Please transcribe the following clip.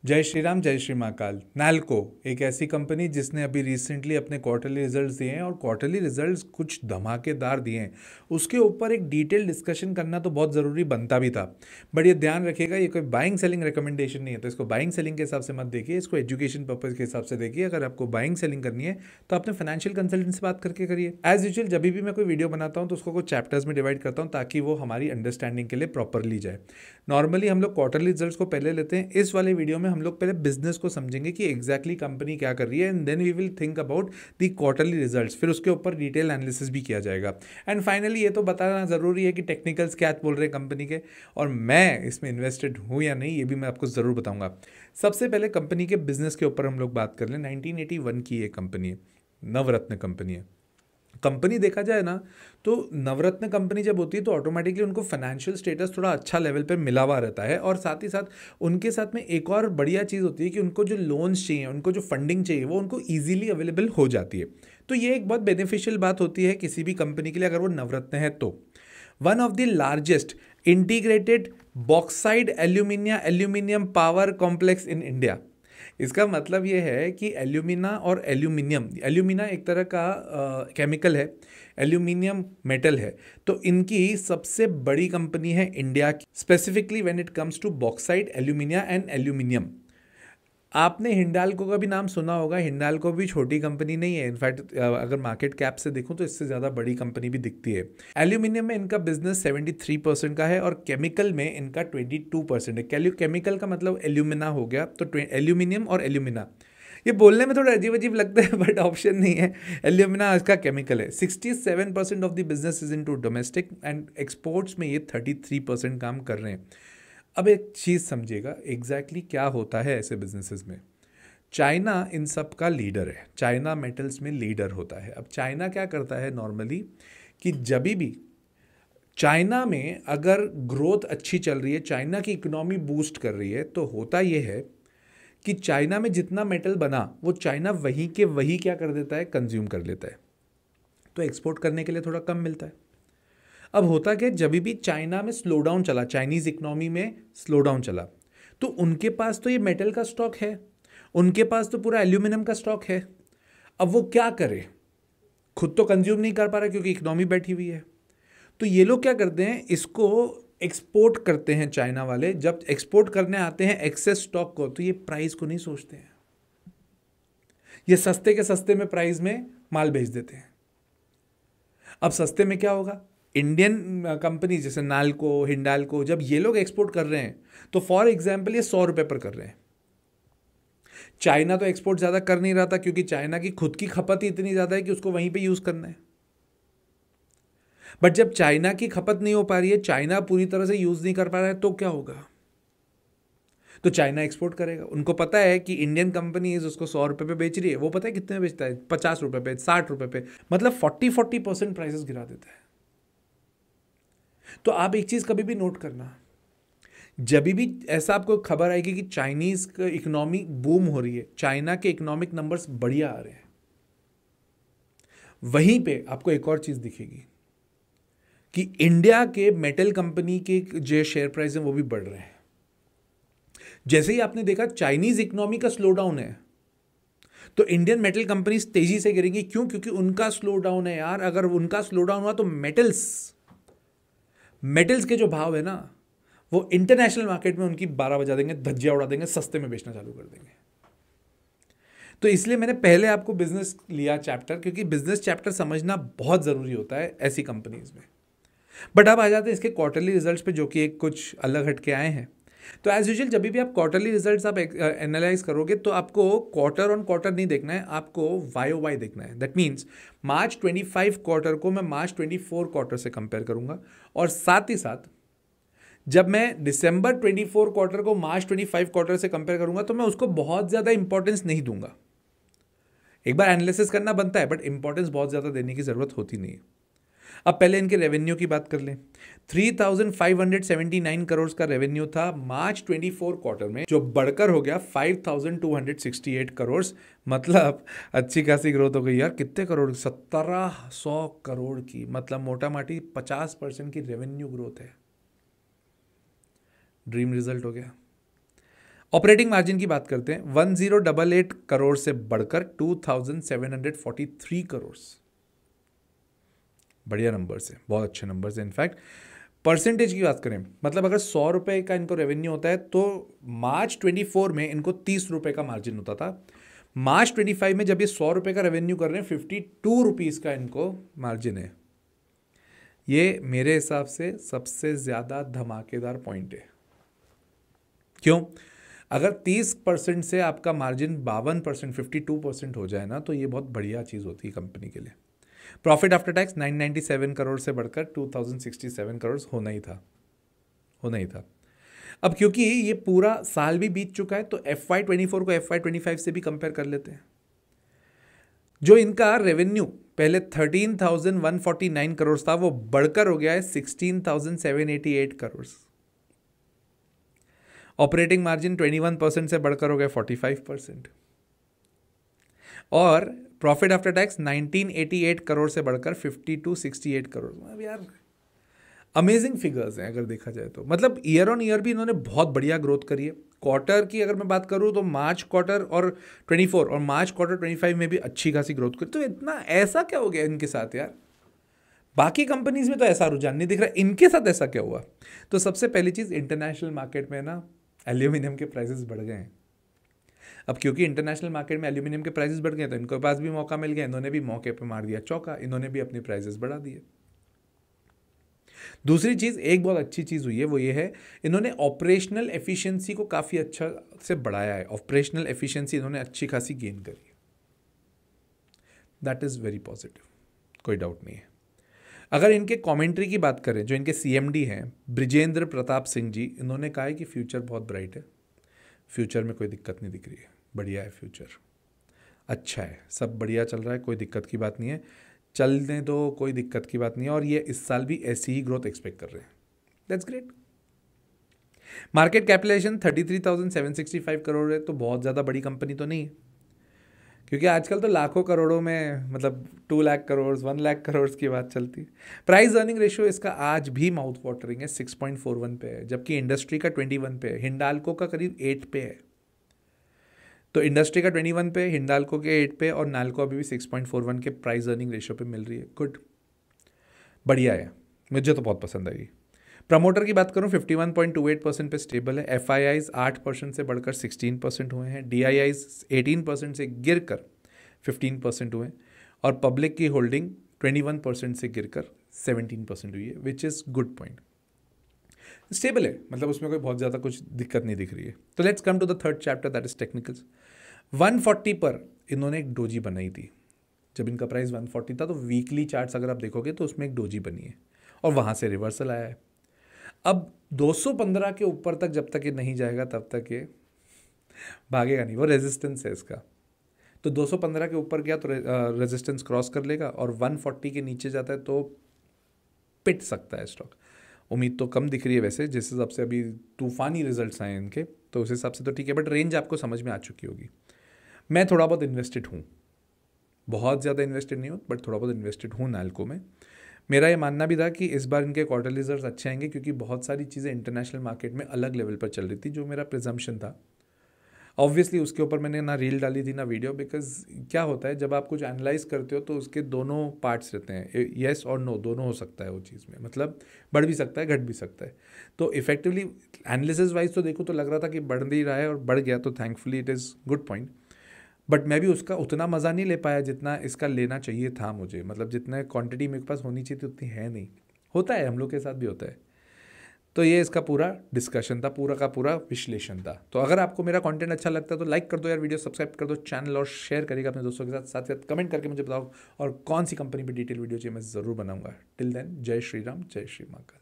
जय श्री राम, जय श्री महाकाल। नैल्को एक ऐसी कंपनी जिसने अभी रिसेंटली अपने क्वार्टरली रिजल्ट्स दिए हैं और क्वार्टरली रिजल्ट्स कुछ धमाकेदार दिए हैं। उसके ऊपर एक डिटेल डिस्कशन करना तो बहुत ज़रूरी बनता भी था। बट ये ध्यान रखिएगा, ये कोई बाइंग सेलिंग रिकमेंडेशन नहीं है, तो इसको बाइंग सेलिंग के हिसाब से मत देखिए, इसको एजुकेशन पर्पज़ के हिसाब से देखिए। अगर आपको बाइंग सेलिंग करनी है तो अपने फाइनेंशियल कंसल्टेंट से बात करके करिए। एज यूजुअल जब भी मैं कोई वीडियो बनाता हूँ तो उसको कुछ चैप्टर्स में डिवाइड करता हूँ ताकि वो हमारी अंडरस्टैंडिंग के लिए प्रॉपरली जाए। नॉर्मली हम लोग क्वार्टरली रिजल्ट्स को पहले लेते हैं। इस वाले वीडियो में हम लोग पहले बिजनेस को समझेंगे कि एग्जैक्टली कंपनी क्या कर रही है, and then we will think about the quarterly results. फिर उसके ऊपर डिटेल एनालिसिस भी किया जाएगा। एंड फाइनली ये तो बताना ज़रूरी है कि टेक्निकल्स क्या बोल रहे हैं कंपनी के, और मैं इसमें इन्वेस्टेड हूँ या नहीं ये भी मैं आपको ज़रूर बताऊंगा। सबसे पहले कंपनी के बिजनेस के ऊपर हम लोग बात कर लें। 1981 की ये कंपनी है, नवरत्न कंपनी है। कंपनी देखा जाए ना तो नवरत्न कंपनी जब होती है तो ऑटोमेटिकली उनको फाइनेंशियल स्टेटस थोड़ा अच्छा लेवल पर मिला हुआ रहता है, और साथ ही साथ उनके साथ में एक और बढ़िया चीज़ होती है कि उनको जो लोन्स चाहिए, उनको जो फंडिंग चाहिए, वो उनको ईजिली अवेलेबल हो जाती है। तो ये एक बहुत बेनिफिशियल बात होती है किसी भी कंपनी के लिए अगर वो नवरत्न है तो। One of the largest integrated bauxite aluminium power complex in India. इसका मतलब ये है कि एल्यूमिना और एल्यूमिनियम, एल्यूमिना एक तरह का केमिकल है, एल्यूमिनियम मेटल है। तो इनकी सबसे बड़ी कंपनी है इंडिया की, specifically when it comes to bauxite alumina and aluminium. आपने हिंडाल्को का भी नाम सुना होगा। हिंडाल्को भी छोटी कंपनी नहीं है, इनफैक्ट अगर मार्केट कैप से देखूं तो इससे ज़्यादा बड़ी कंपनी भी दिखती है। एल्यूमिनियम में इनका बिजनेस 73% का है और केमिकल में इनका 22% है। केमिकल का मतलब एल्यूमिना हो गया, तो एल्यूमिनियम और एल्यूमिना ये बोलने में थोड़ा अजीब अजीब लगता है बट ऑप्शन नहीं है। एल्यूमिना इसका केमिकल है। 67% of the business is into domestic and exports में ये 33% काम कर रहे हैं। अब एक चीज़ समझिएगा एग्जैक्टली क्या होता है ऐसे बिजनेसेस में। चाइना इन सब का लीडर है, चाइना मेटल्स में लीडर होता है। अब चाइना क्या करता है नॉर्मली कि जब भी चाइना में अगर ग्रोथ अच्छी चल रही है, चाइना की इकोनॉमी बूस्ट कर रही है, तो होता यह है कि चाइना में जितना मेटल बना वो चाइना वहीं के वहीं क्या कर देता है, कंज्यूम कर लेता है। तो एक्सपोर्ट करने के लिए थोड़ा कम मिलता है। अब होता क्या, जब भी चाइना में स्लो डाउन चला, चाइनीज इकोनॉमी में स्लो डाउन चला, तो उनके पास तो ये मेटल का स्टॉक है, उनके पास तो पूरा एल्यूमिनियम का स्टॉक है। अब वो क्या करे, खुद तो कंज्यूम नहीं कर पा रहा क्योंकि इकोनॉमी बैठी हुई है। तो ये लोग क्या करते हैं, इसको एक्सपोर्ट करते हैं चाइना वाले। जब एक्सपोर्ट करने आते हैं एक्सेस स्टॉक को, तो ये प्राइस को नहीं सोचते हैं, ये सस्ते के सस्ते में प्राइस में माल बेच देते हैं। अब सस्ते में क्या होगा, इंडियन कंपनी जैसे नाल्को, हिंडाल्को, जब ये लोग एक्सपोर्ट कर रहे हैं तो फॉर एग्जांपल ये 100 रुपए पर कर रहे हैं। चाइना तो एक्सपोर्ट ज़्यादा कर नहीं रहा था क्योंकि चाइना की खुद की खपत ही इतनी ज़्यादा है कि उसको वहीं पे यूज़ करना है। बट जब चाइना की खपत नहीं हो पा रही है, चाइना पूरी तरह से यूज़ नहीं कर पा रहा है, तो क्या होगा, तो चाइना एक्सपोर्ट करेगा। उनको पता है कि इंडियन कंपनी उसको 100 रुपए पे बेच रही है, वो पता है कितने में बेचता है, 50 रुपए पे, 60 रुपए पे, मतलब 40% प्राइसेस गिरा देता है। तो आप एक चीज़ कभी भी नोट करना, जब भी ऐसा आपको खबर आएगी कि चाइनीज का इकोनॉमी बूम हो रही है, चाइना के इकोनॉमिक नंबर्स बढ़िया आ रहे हैं, वहीं पे आपको एक और चीज दिखेगी कि इंडिया के मेटल कंपनी के जो शेयर प्राइस है वो भी बढ़ रहे हैं। जैसे ही आपने देखा चाइनीज इकोनॉमी का स्लो डाउन है, तो इंडियन मेटल कंपनीज तेजी से गिरेंगी। क्यों? क्योंकि उनका स्लो डाउन है यार। अगर उनका स्लो डाउन हुआ तो मेटल्स के जो भाव है ना, वो इंटरनेशनल मार्केट में उनकी 12 बजा देंगे, धज्जियां उड़ा देंगे, सस्ते में बेचना चालू कर देंगे। तो इसलिए मैंने पहले आपको बिजनेस लिया चैप्टर, क्योंकि बिजनेस चैप्टर समझना बहुत ज़रूरी होता है ऐसी कंपनीज में। बट अब आ जाते हैं इसके क्वार्टरली रिजल्ट्स पे, जो कि एक कुछ अलग हटके आए हैं। तो एज यूजुअल जब भी आप क्वार्टरली रिजल्ट्स आप एनालाइज करोगे तो आपको क्वार्टर ऑन क्वार्टर नहीं देखना है, आपको YoY देखना है। दैट मीन्स मार्च 25 क्वार्टर को मैं मार्च 24 क्वार्टर से कंपेयर करूंगा, और साथ ही साथ जब मैं दिसंबर 24 क्वार्टर को मार्च 25 क्वार्टर से कंपेयर करूंगा तो मैं उसको बहुत ज़्यादा इंपॉर्टेंस नहीं दूंगा। एक बार एनालिसिस करना बनता है बट इंपॉर्टेंस बहुत ज़्यादा देने की ज़रूरत होती नहीं है। अब पहले इनके रेवेन्यू की बात कर लें। 3,579 करोड़ का रेवेन्यू था मार्च 24 क्वार्टर में, जो बढ़कर हो गया 5,268 करोड़। मतलब अच्छी खासी ग्रोथ हो गई यार। कितने करोड़? 1,700 करोड़ की, मतलब मोटा माटी 50% की रेवेन्यू ग्रोथ है। ड्रीम रिजल्ट हो गया। ऑपरेटिंग मार्जिन की बात करते हैं, 1088 करोड़ से बढ़कर 2743 करोड़। बढ़िया नंबर्स है, बहुत अच्छे नंबर्स है। इनफैक्ट परसेंटेज की बात करें, मतलब अगर 100 रुपए का इनको रेवेन्यू होता है तो मार्च 24 में इनको 30 रुपए का मार्जिन होता था। मार्च 25 में जब ये 100 रुपए का रेवेन्यू कर रहे हैं, 52 रुपीज़ का इनको मार्जिन है। ये मेरे हिसाब से सबसे ज़्यादा धमाकेदार पॉइंट है। क्यों? अगर 30% से आपका मार्जिन 52%, 52% हो जाए ना, तो ये बहुत बढ़िया चीज़ होती है कंपनी के लिए। प्रॉफिट आफ्टर टैक्स 997 करोड़ से बढ़कर 2067 करोड़ होना ही था। अब क्योंकि ये पूरा साल भी बीत चुका है, तो FY24 को FY25 से भी कंपेयर कर लेते हैं। जो इनका रेवेन्यू पहले 13,149 करोड़ था, वो बढ़कर हो गया है 16,788 करोड़। ऑपरेटिंग मार्जिन 21% से बढ़कर हो गया 45%। और प्रॉफिट आफ्टर टैक्स 1988 करोड़ से बढ़कर 5268 करोड़। अब यार अमेजिंग फिगर्स हैं अगर देखा जाए तो। मतलब ईयर ऑन ईयर भी इन्होंने बहुत बढ़िया ग्रोथ करी है। क्वार्टर की अगर मैं बात करूं तो मार्च क्वार्टर और 24 और मार्च क्वार्टर 25 में भी अच्छी खासी ग्रोथ करी। तो इतना ऐसा क्या हो गया इनके साथ यार? बाकी कंपनीज में तो ऐसा रुझान नहीं दिख रहा, इनके साथ ऐसा क्या हुआ? तो सबसे पहली चीज़, इंटरनेशनल मार्केट में ना एल्यूमिनियम के प्राइसेस बढ़ गए हैं। अब क्योंकि इंटरनेशनल मार्केट में एल्यूमिनियम के प्राइसेस बढ़ गए तो इनके पास भी मौका मिल गया, इन्होंने भी मौके पर मार दिया चौका, इन्होंने भी अपनी प्राइसेस बढ़ा दिए। दूसरी चीज़, एक बहुत अच्छी चीज़ हुई है, वो ये है इन्होंने ऑपरेशनल एफिशिएंसी को काफ़ी अच्छा से बढ़ाया है। ऑपरेशनल एफिशिएंसी इन्होंने अच्छी खासी गेन करी है। दैट इज़ वेरी पॉजिटिव, कोई डाउट नहीं है। अगर इनके कमेंट्री की बात करें, जो इनके CMD हैं ब्रिजेंद्र प्रताप सिंह जी, इन्होंने कहा है कि फ्यूचर बहुत ब्राइट है, फ्यूचर में कोई दिक्कत नहीं दिख रही है, बढ़िया है फ्यूचर, अच्छा है, सब बढ़िया चल रहा है, कोई दिक्कत की बात नहीं है, चलने दो, कोई दिक्कत की बात नहीं है। और ये इस साल भी ऐसी ही ग्रोथ एक्सपेक्ट कर रहे हैं। That's great. Market capitalization 33,765 crore है, तो बहुत ज़्यादा बड़ी कंपनी तो नहीं है, क्योंकि आजकल तो लाखों करोड़ों में, मतलब 2 लाख करोड़ 1 लाख करोड़ की बात चलती है। प्राइस अर्निंग रेशियो इसका आज भी माउथ वाटरिंग है, 6.41 पे है, जबकि इंडस्ट्री का 21 पे है, हिंडाल्को का करीब 8 पे है। तो इंडस्ट्री का 21 पे, हिंडाल्को के 8 पे, और नाल्को अभी भी 6.41 के प्राइस अर्निंग रेशियो पे मिल रही है। गुड, बढ़िया है, मुझे तो बहुत पसंद आई। प्रमोटर की बात करूं, 51.28% पे स्टेबल है। FIIs 8% से बढ़कर 16% हुए हैं। DIIs 18% से गिरकर 15% हुए हैं। और पब्लिक की होल्डिंग 21% से गिरकर 17% हुई है, which is good point. Stable है, मतलब उसमें कोई बहुत ज़्यादा कुछ दिक्कत नहीं दिख रही है। तो let's come to the third chapter, that is technicals. 140 पर इन्होंने एक डोजी बनाई थी। जब इनका प्राइस 140 था तो वीकली चार्ट्स अगर आप देखोगे तो उसमें एक डोजी बनी है, और वहाँ से रिवर्सल आया है। अब 215 के ऊपर तक जब तक ये नहीं जाएगा तब तक ये भागेगा नहीं, वो रेजिस्टेंस है इसका। तो 215 के ऊपर गया तो रेजिस्टेंस क्रॉस कर लेगा, और 140 के नीचे जाता है तो पिट सकता है स्टॉक। उम्मीद तो कम दिख रही है वैसे, जिस हिसाब से अभी तूफानी रिजल्ट्स आए इनके, तो उस हिसाब से तो ठीक है, बट रेंज आपको समझ में आ चुकी होगी। मैं थोड़ा बहुत इन्वेस्टेड हूँ, बहुत ज़्यादा इन्वेस्टेड नहीं हूँ, बट थोड़ा बहुत इन्वेस्टेड हूँ नाल्को में। मेरा ये मानना भी था कि इस बार इनके क्वार्टरली रिजल्ट्स अच्छे आएंगे, क्योंकि बहुत सारी चीज़ें इंटरनेशनल मार्केट में अलग लेवल पर चल रही थी, जो मेरा प्रिजम्पशन था। ऑब्वियसली उसके ऊपर मैंने ना रील डाली थी ना वीडियो, बिकॉज क्या होता है जब आप कुछ एनालाइज करते हो तो उसके दोनों पार्ट्स रहते हैं, येस और नो दोनों हो सकता है वो चीज़ में, मतलब बढ़ भी सकता है घट भी सकता है। तो इफेक्टिवली एनालिसिस वाइज तो देखो तो लग रहा था कि बढ़ नहीं रहा है, और बढ़ गया, तो thankfully it is good point. But मैं भी उसका उतना मज़ा नहीं ले पाया जितना इसका लेना चाहिए था मुझे, मतलब जितना क्वांटिटी मेरे पास होनी चाहिए थी उतनी है नहीं। होता है, हम लोग के साथ भी होता है। तो ये इसका पूरा डिस्कशन था, पूरा का पूरा विश्लेषण था। तो अगर आपको मेरा कंटेंट अच्छा लगता है तो लाइक कर दो यार वीडियो, सब्सक्राइब कर दो चैनल, और शेयर करिएगा अपने दोस्तों के साथ। साथ साथ कमेंट करके मुझे बताओ और कौन सी कंपनी पे डिटेल वीडियो चाहिए, मैं ज़रूर बनाऊंगा। टिल देन, जय श्री राम, जय श्री महाकाल।